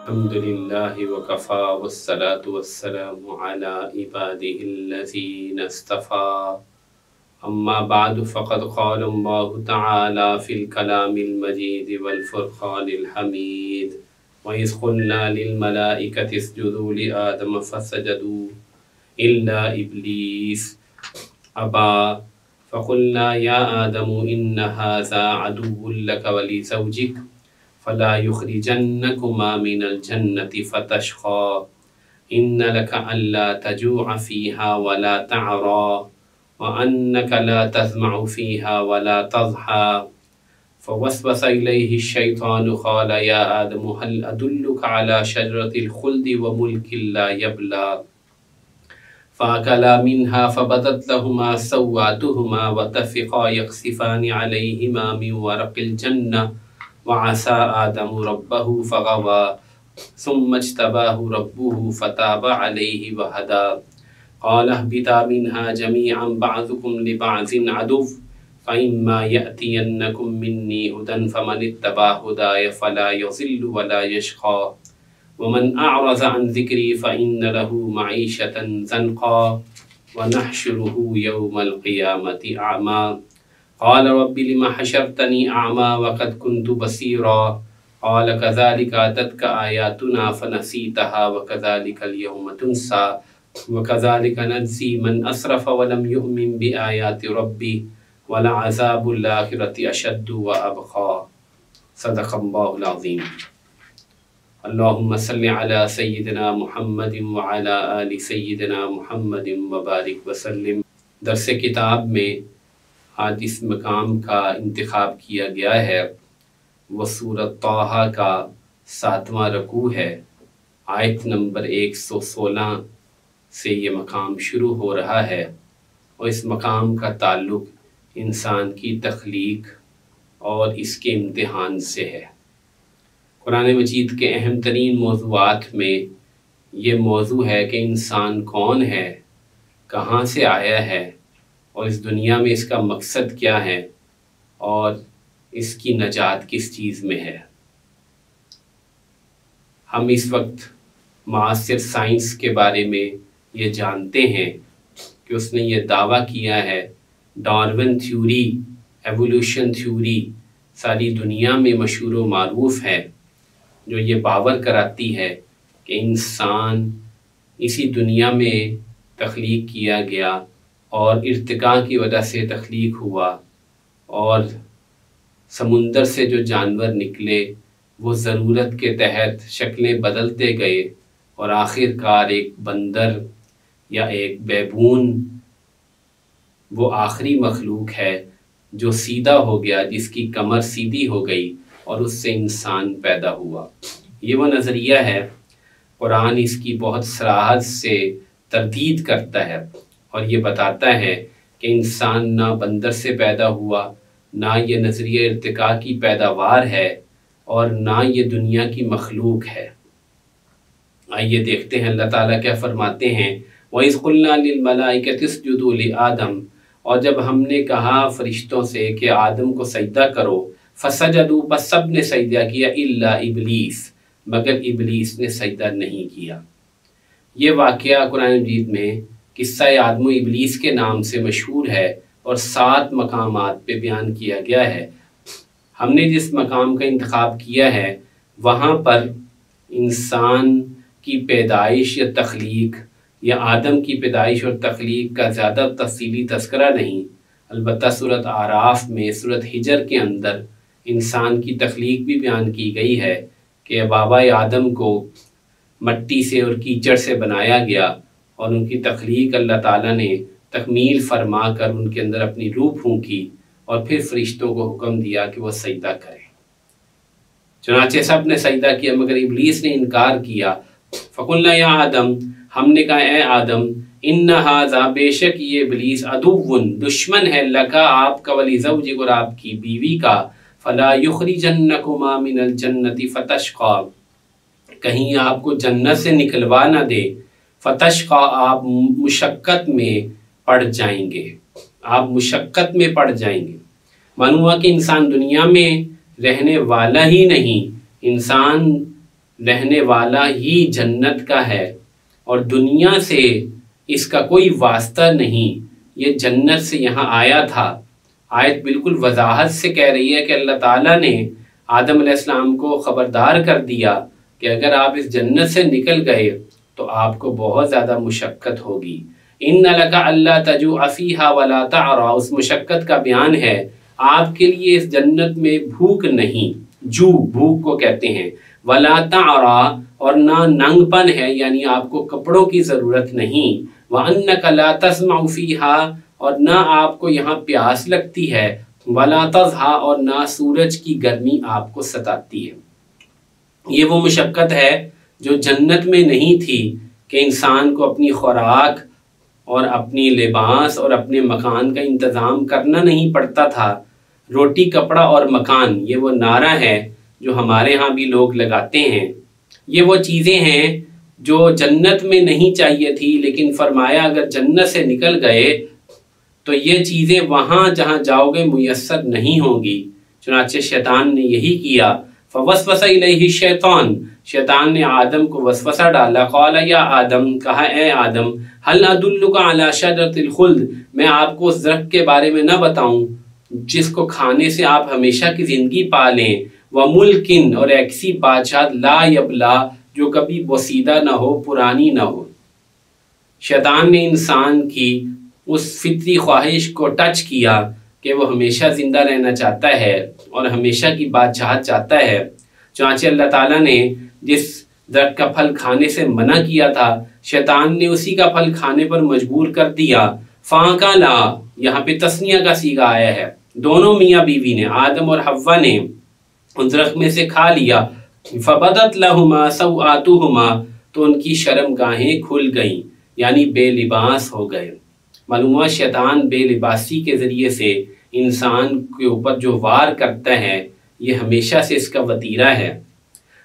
الحمد لله وكفى والصلاة والسلام على عباده الذين اصطفى أما بعد فقد قال الله تعالى في الكلام المجيد والفرقان الحميد وإذ قلنا للملائكة اسجدوا لآدم فسجدوا إلا إبليس أبى فقلنا يا آدم إن هذا عدو لك ولزوجك فلا يخرجنكما من الجنة فتشقى إن لك ألا تجوع فيها ولا تعرى وأنك لا تظمأ فيها ولا تضحى فوسوس إليه الشيطان قال يا آدم هل أدلك على شجرة الخلد وملك لا يبلى فأكلا منها فبدت لهما سوآتهما وطفقا يخصفان عليهما من ورق الجنة وعصى آدم ربه فغوى ثم اجتباه ربه فتاب عليه وهدى قال اهبطا منها جميعا بعضكم لبعض عدو فإما يأتينكم مني هدى فمن اتبع هداي فلا يضل ولا يشقى ومن أعرض عن ذكري فإن له معيشة ضنكا ونحشره يوم القيامة أعمى قال رب لم حشرتني أعمى وقد كنت بصيرا قال كذلك أتتك آياتنا فنسيتها وكذلك اليوم تنسى وكذلك نجزي من أسرف ولم يؤمن بآيات ربي ولعذاب الآخرة أشد وأبقى صدق الله العظيم اللهم صل على سيدنا محمد وعلى آل سيدنا محمد وبارك وسلم۔ درس کتاب میں آج اس مقام کا انتخاب کیا گیا ہے، وہ سورۃ طٰہٰ کا 7واں رکوع ہے۔ آیت نمبر 116 سے یہ مقام شروع ہو رہا ہے اور اس مقام کا تعلق انسان کی تخلیق اور اس کے امتحان سے ہے۔ قرآن مجید کے اہم ترین موضوعات میں یہ موضوع ہے کہ انسان کون ہے، کہاں سے آیا ہے اور اس دنیا میں اس کا مقصد کیا ہے اور اس کی نجات کس چیز میں ہے۔ ہم اس وقت معاصر سائنس کے بارے میں یہ جانتے ہیں کہ اس نے یہ دعویٰ کیا ہے، ڈارون تھیوری، ایوولوشن تھیوری ساری دنیا میں مشہور و معروف ہے، جو یہ باور کراتی ہے کہ انسان اسی دنیا میں تخلیق کیا گیا اور ارتقاء کی وجہ سے تخلیق ہوا، اور سمندر سے جو جانور نکلے وہ ضرورت کے تحت شکلیں بدلتے گئے اور آخر کار ایک بندر یا ایک بیبون وہ آخری مخلوق ہے جو سیدھا ہو گیا، جس کی کمر سیدھی ہو گئی اور اس سے انسان پیدا ہوا۔ یہ وہ نظریہ ہے، قرآن اس کی بہت صراحت سے تردید کرتا ہے اور یہ بتاتا ہے کہ انسان نہ بندر سے پیدا ہوا، نہ یہ نظریہ ارتقاء کی پیداوار ہے اور نہ یہ دنیا کی مخلوق ہے۔ آئیے دیکھتے ہیں اللہ تعالیٰ کیا فرماتے ہیں۔ وَإِذْ قُلْنَا لِلْمَلَائِكَةِ اسْجُدُوا لِآدَمَ، اور جب ہم نے کہا فرشتوں سے کہ آدم کو سجدہ کرو، فَسَجَدُوا، بس سب نے سجدہ کیا، إِلَّا إِبْلِيسَ، مگر ابلیس نے سجدہ نہیں کیا۔ یہ واقعہ قرآن مجید میں قصہ آدم و ابلیس کے نام سے مشہور ہے اور 7 مقامات پہ بیان کیا گیا ہے۔ ہم نے جس مقام کا انتخاب کیا ہے وہاں پر انسان کی پیدائش یا تخلیق یا آدم کی پیدائش اور تخلیق کا زیادہ تفصیلی تذکرہ نہیں، البتہ سورۃ اعراف میں سورۃ حجر کے اندر انسان کی تخلیق بھی بیان کی گئی ہے کہ بابا آدم کو مٹی سے اور کیچڑ سے بنایا گیا اور ان کی تخلیق اللہ تعالیٰ نے تکمیل فرما کر ان کے اندر اپنی روح پھونکی اور پھر فرشتوں کو حکم دیا کہ وہ سجدہ کریں۔ چنانچہ سب نے سجدہ کیا مگر ابلیس نے انکار کیا۔ فقلنا یا آدم، ہم نے کہا اے آدم، ان ھذا، بے شک یہ ابلیس، عدو، دشمن ہے، لکا، آپ کا، ولی زوجک، اور آپ کی بیوی کا، فلا یخرجنکما من الجنت فتشقا، کہیں آپ کو جنت سے نکلوا نہ دے، فتشقا، آپ مشقت میں پڑ جائیں گے، آپ مشقت میں پڑ جائیں گے۔ معلوم ہوا کہ انسان دنیا میں رہنے والا ہی نہیں، انسان رہنے والا ہی جنت کا ہے اور دنیا سے اس کا کوئی واسطہ نہیں، یہ جنت سے یہاں آیا تھا۔ آیت بالکل وضاحت سے کہہ رہی ہے کہ اللہ تعالیٰ نے آدم علیہ السلام کو خبردار کر دیا کہ اگر آپ اس جنت سے نکل گئے تو آپ کو بہت زیادہ مشقت ہوگی۔ ان لک الا تجوع فیہا ولا تعری، اس مشقت کا بیان ہے آپ کے لیے اس جنت میں بھوک نہیں، جو بھوک کو کہتے ہیں، ولا تعری، اور نہ ننگ پن ہے، یعنی آپ کو کپڑوں کی ضرورت نہیں، وانک لا تسمع فیہا، اور نہ آپ کو یہاں پیاس لگتی ہے، ولا تضحی، اور نہ سورج کی گرمی آپ کو ستاتی ہے۔ یہ وہ مشقت ہے جو جنت میں نہیں تھی کہ انسان کو اپنی خوراک اور اپنی لباس اور اپنے مکان کا انتظام کرنا نہیں پڑتا تھا۔ روٹی، کپڑا اور مکان، یہ وہ نعرہ ہے جو ہمارے ہاں بھی لوگ لگاتے ہیں۔ یہ وہ چیزیں ہیں جو جنت میں نہیں چاہیے تھی، لیکن فرمایا اگر جنت سے نکل گئے تو یہ چیزیں وہاں جہاں جاؤ گے میسر نہیں ہوں گی۔ چنانچہ شیطان نے یہی کیا، فوسوس الیہ الشیطان، شیطان نے آدم کو وسوسہ ڈالا، قال یا آدم، کہا اے آدم، هل ادلک علی شجرۃ الخلد، میں آپ کو اس درخت کے بارے میں نہ بتاؤں جس کو کھانے سے آپ ہمیشہ کی زندگی پا لیں، وملک، اور ایسی بادشاہت لا یبلا، جو کبھی بوسیدہ نہ ہو، پرانی نہ ہو۔ شیطان نے انسان کی اس فطری خواہش کو ٹچ کیا کہ وہ ہمیشہ زندہ رہنا چاہتا ہے اور ہمیشہ کی بادشاہت چاہتا ہے۔ چنانچہ اللہ تعالیٰ نے جس درخت کا پھل کھانے سے منع کیا تھا، شیطان نے اسی کا پھل کھانے پر مجبور کر دیا۔ فَأَكَلَا، یہاں پہ تثنیہ کا صیغہ آیا ہے، دونوں میاں بیوی نے، آدم اور حوا نے اس درخت میں سے کھا لیا۔ فَبَدَتْ لَهُمَا سَوْآتُهُمَا، تو ان کی شرم گاہیں کھل گئیں، یعنی بے لباس ہو گئے۔ معلوم شیطان بے لباسی کے ذریعے سے انسان کے اوپر جو وار کرتا ہے یہ ہمیشہ سے اس کا وتیرہ ہے۔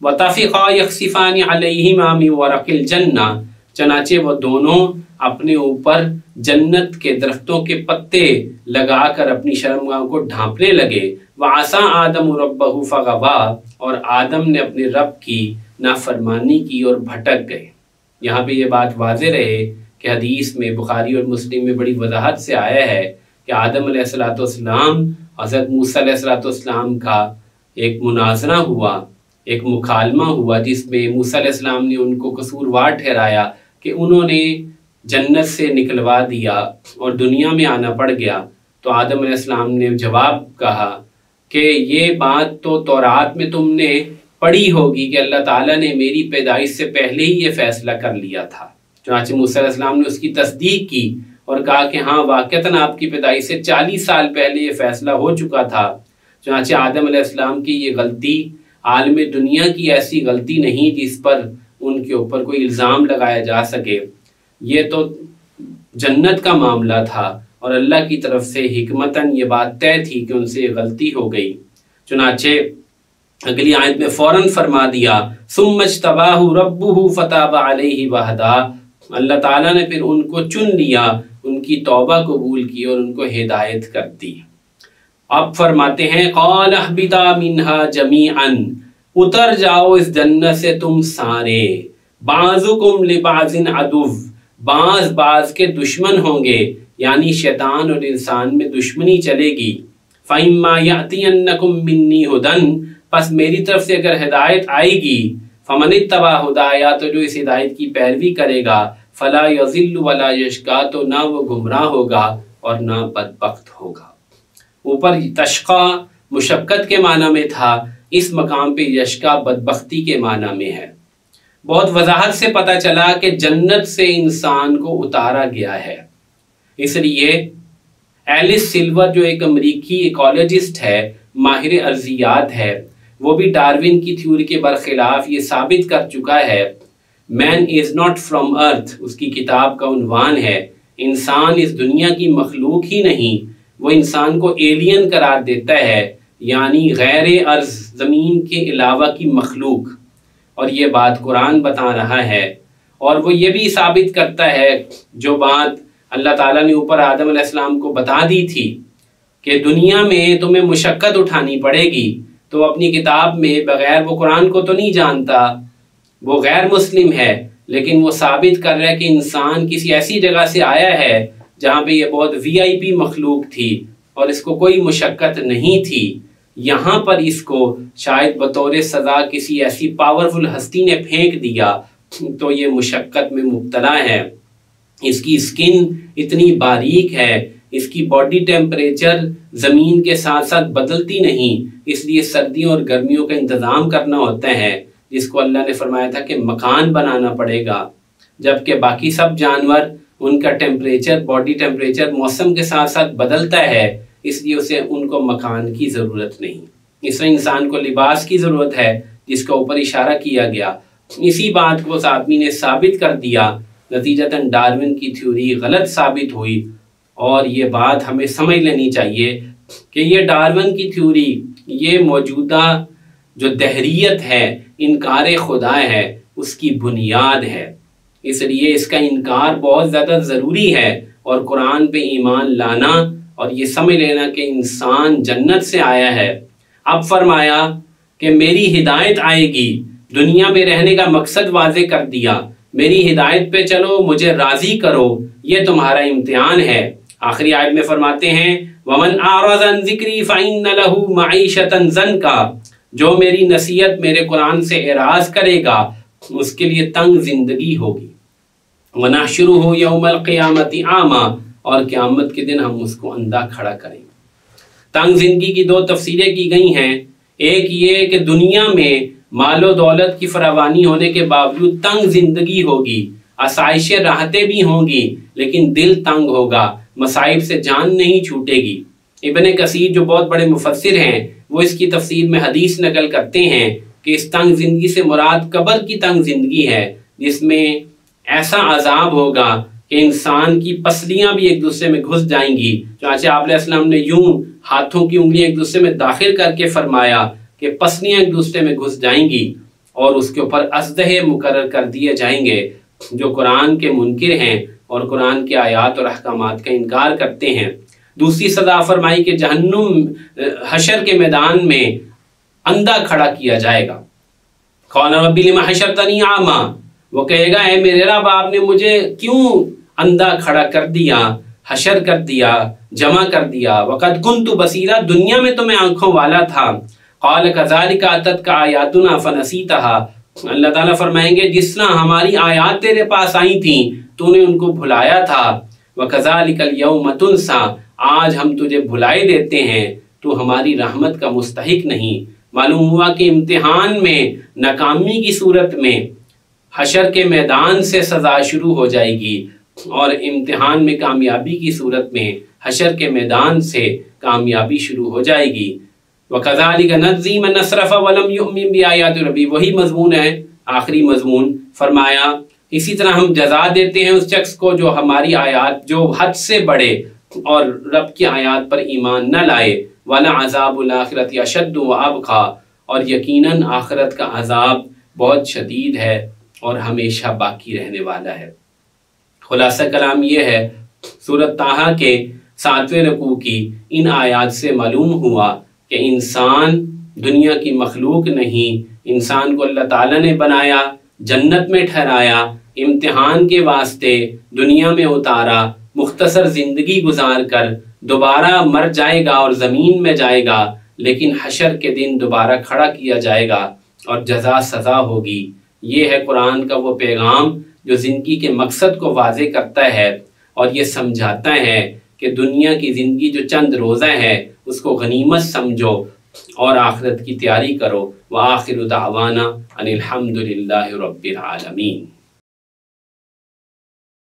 وَطَفِقَا يَخْصِفَانِ عَلَيْهِمَا مِنْ وَرَقِ الْجَنَّةِ، چنانچہ وہ دونوں اپنے اوپر جنت کے درختوں کے پتے لگا کر اپنی شرمگاہوں کو ڈھانپنے لگے۔ وَعَصَىٰ آدَمُ رَبَّهُ فَغَوَىٰ، اور آدم نے اپنے رب کی نافرمانی کی اور بھٹک گئے۔ یہاں پہ یہ بات واضح رہے کہ حدیث میں، بخاری اور مسلم میں بڑی وضاحت سے آیا ہے کہ آدم علیہ السلام حضرت موسیٰ علیہ السلام کا ایک مناظرہ ہوا، ایک مکالمہ ہوا، جس میں موسیٰ علیہ السلام نے ان کو قصوروار ٹھہرایا کہ انہوں نے جنت سے نکلوا دیا اور دنیا میں آنا پڑ گیا۔ تو آدم علیہ السلام نے جواب کہا کہ یہ بات تو تورات میں تم نے پڑھی ہوگی کہ اللہ تعالیٰ نے میری پیدائش سے پہلے ہی یہ فیصلہ کر لیا تھا۔ چنانچہ موسیٰ علیہ السلام نے اس کی تصدیق کی اور کہا کہ ہاں واقعتاً آپ کی پیدائش سے 40 سال پہلے یہ فیصلہ ہو چکا تھا۔ چنانچہ آدم علیہ السلام کی یہ غلطی عالم دنیا کی ایسی غلطی نہیں جس پر ان کے اوپر کوئی الزام لگایا جا سکے، یہ تو جنت کا معاملہ تھا اور اللہ کی طرف سے حکمتاً یہ بات طے تھی کہ ان سے غلطی ہو گئی۔ چنانچہ اگلی آیت میں فوراً فرما دیا، ثم اجتباہ ربہ فتاب علیہ وہدیٰ، اللہ تعالیٰ نے پھر ان کو چن لیا، ان کی توبہ قبول کی اور ان کو ہدایت کر دی۔ اب فرماتے ہیں قال اہبطا منہا جمیعاً، اتر جاؤ اس جنت سے تم سارے، بعضکم لبعض عدو، بعض بعض کے دشمن ہوں گے، یعنی شیطان اور انسان میں دشمنی چلے گی۔ فَإِمَّا يَأْتِيَنَّكُم مِّنِّي هُدًى، پس میری طرف سے اگر ہدایت آئے گی، فَمَنِ اتَّبَعَ هُدَايَا، تو جو اس ہدایت کی پیروی کرے گا، فَلَا يَضِلُّ وَلَا يَشْقَىٰ، تو نہ وہ گمراہ ہوگا اور نہ بدبخت ہوگا۔ اوپر تشقیٰ مشقت کے معنی میں تھا، اس مقام پہ یشقیٰ بدبختی کے معنی میں ہے۔ بہت وضاحت سے پتہ چلا کہ جنت سے انسان کو اتارا گیا ہے۔ اس لیے ایلس سلور جو ایک امریکی ایکولوجسٹ ہے، ماہر ارضیات ہے، وہ بھی ڈارون کی تھیوری کے برخلاف یہ ثابت کر چکا ہے، مین از ناٹ فرام ارتھ، اس کی کتاب کا عنوان ہے، انسان اس دنیا کی مخلوق ہی نہیں، وہ انسان کو ایلین قرار دیتا ہے، یعنی غیر ارض، زمین کے علاوہ کی مخلوق، اور یہ بات قرآن بتا رہا ہے۔ اور وہ یہ بھی ثابت کرتا ہے جو بات اللہ تعالیٰ نے اوپر آدم علیہ السلام کو بتا دی تھی کہ دنیا میں تمہیں مشقت اٹھانی پڑے گی، تو اپنی کتاب میں بغیر وہ قرآن کو تو نہیں جانتا، وہ غیر مسلم ہے لیکن وہ ثابت کر رہا ہے کہ انسان کسی ایسی جگہ سے آیا ہے جہاں پہ یہ بہت VIP مخلوق تھی اور اس کو کوئی مشقت نہیں تھی، یہاں پر اس کو شاید بطور سزا کسی ایسی پاورفل ہستی نے پھینک دیا تو یہ مشقت میں مبتلا ہے۔ اس کی سکن اتنی باریک ہے، اس کی باڈی ٹیمپریچر زمین کے ساتھ ساتھ بدلتی نہیں، اس لیے سردیوں اور گرمیوں کا انتظام کرنا ہوتا ہے، جس کو اللہ نے فرمایا تھا کہ مکان بنانا پڑے گا، جبکہ باقی سب جانور ان کا ٹیمپریچر، باڈی ٹیمپریچر موسم کے ساتھ ساتھ بدلتا ہے، اس لیے اسے ان کو مکان کی ضرورت نہیں۔ اس طرح انسان کو لباس کی ضرورت ہے، جس کا اوپر اشارہ کیا گیا۔ اسی بات کو اس آدمی نے ثابت کر دیا، نتیجتاً ڈارون کی تھیوری غلط ثابت ہوئی۔ اور یہ بات ہمیں سمجھ لینی چاہیے کہ یہ ڈارون کی تھیوری، یہ موجودہ جو دہریت ہے، انکار خدا ہے، اس کی بنیاد ہے، اس لیے اس کا انکار بہت زیادہ ضروری ہے، اور قرآن پہ ایمان لانا اور یہ سمجھ لینا کہ انسان جنت سے آیا ہے۔ اب فرمایا کہ میری ہدایت آئے گی، دنیا میں رہنے کا مقصد واضح کر دیا، میری ہدایت پہ چلو، مجھے راضی کرو، یہ تمہارا امتحان ہے۔ آخری آیت میں فرماتے ہیں وَمَنْ أَعْرَضَ عَنْ ذِكْرِي فَإِنَّ لَهُ مَعِيشَةً ضَنْكًا، جو میری نصیحت، میرے قرآن سے اعراض کرے گا اس کے لیے تنگ زندگی ہوگی۔ وَنَحْشُرُهُ يَوْمَ الْقِيَامَةِ أَعْمَى، اور قیامت کے دن ہم اس کو اندھا کھڑا کریں گے۔ تنگ زندگی کی دو تفسیریں کی گئی ہیں، ایک یہ کہ دنیا میں مال و دولت کی فراوانی ہونے کے باوجود تنگ زندگی ہوگی، آسائشیں راحتیں بھی ہوں گی، لیکن دل تنگ ہوگا، مصائب سے جان نہیں چھوٹے گی۔ ابن کثیر جو بہت بڑے مفسر ہیں، وہ اس کی تفسیر میں حدیث نقل کرتے ہیں کہ اس تنگ زندگی سے مراد قبر کی تنگ زندگی ہے، جس میں ایسا عذاب ہوگا کہ انسان کی پسلیاں بھی ایک دوسرے میں گھس جائیں گی۔ چنانچہ آپ علیہ السلام نے یوں ہاتھوں کی انگلیاں ایک دوسرے میں داخل کر کے فرمایا کہ پسلیاں ایک دوسرے میں گھس جائیں گی، اور اس کے اوپر ازدہے مقرر کر دیے جائیں گے۔ جو قرآن کے منکر ہیں اور قرآن کے آیات اور احکامات کا انکار کرتے ہیں۔ دوسری سزا فرمائی کہ جہنم، حشر کے میدان میں اندھا کھڑا کیا جائے گا۔ قال رب لم حشرتنی اعمی، وہ کہے گا اے میرے رب، آپ نے مجھے کیوں اندھا کھڑا کر دیا، حشر کر دیا، جمع کر دیا، وقد کنت بصیرا، دنیا میں تو میں آنکھوں والا تھا۔ قال کذالک اتتک آیاتنا فنسیتها، اللہ تعالیٰ فرمائیں گے جس طرح ہماری آیات تیرے پاس آئی تھیں تو نے ان کو بھلایا تھا۔ وکذالک الیوم تنسیٰ، آج ہم تجھے بھلائی دیتے ہیں، تو ہماری رحمت کا مستحق نہیں۔ معلوم ہوا کہ امتحان میں ناکامی کی صورت میں حشر کے میدان سے سزا شروع ہو جائے گی، اور امتحان میں کامیابی کی صورت میں حشر کے میدان سے کامیابی شروع ہو جائے گی۔ وَكَذَلِكَ نَجْزِي مَنْ أَسْرَفَ وَلَمْ يُؤْمِنْ بِآيَاتِ رَبِّهِ، وہی مضمون ہے، آخری مضمون۔ فرمایا اسی طرح ہم جزا دیتے ہیں اس شخص کو جو ہماری آیات، جو حد سے بڑھے اور رب کی آیات پر ایمان نہ لائے۔ وَلَعَذَابُ الْآخِرَةِ أَشَدُّ وَأَبْقَىٰ، اور یقیناً آخرت کا عذاب بہت شدید ہے اور ہمیشہ باقی رہنے والا ہے۔ خلاصہ کلام یہ ہے، سورۃ طٰہٰ کے 7ویں رکوع کی ان آیات سے معلوم ہوا کہ انسان دنیا کی مخلوق نہیں، انسان کو اللہ تعالیٰ نے بنایا، جنت میں ٹھہرایا، امتحان کے واسطے دنیا میں اتارا، مختصر زندگی گزار کر دوبارہ مر جائے گا اور زمین میں جائے گا، لیکن حشر کے دن دوبارہ کھڑا کیا جائے گا اور جزا سزا ہوگی۔ یہ ہے قرآن کا وہ پیغام جو زندگی کے مقصد کو واضح کرتا ہے اور یہ سمجھاتا ہے کہ دنیا کی زندگی جو چند روزہ ہے اس کو غنیمت سمجھو اور آخرت کی تیاری کرو۔ وآخر دعوانا ان الحمد للہ رب العالمین۔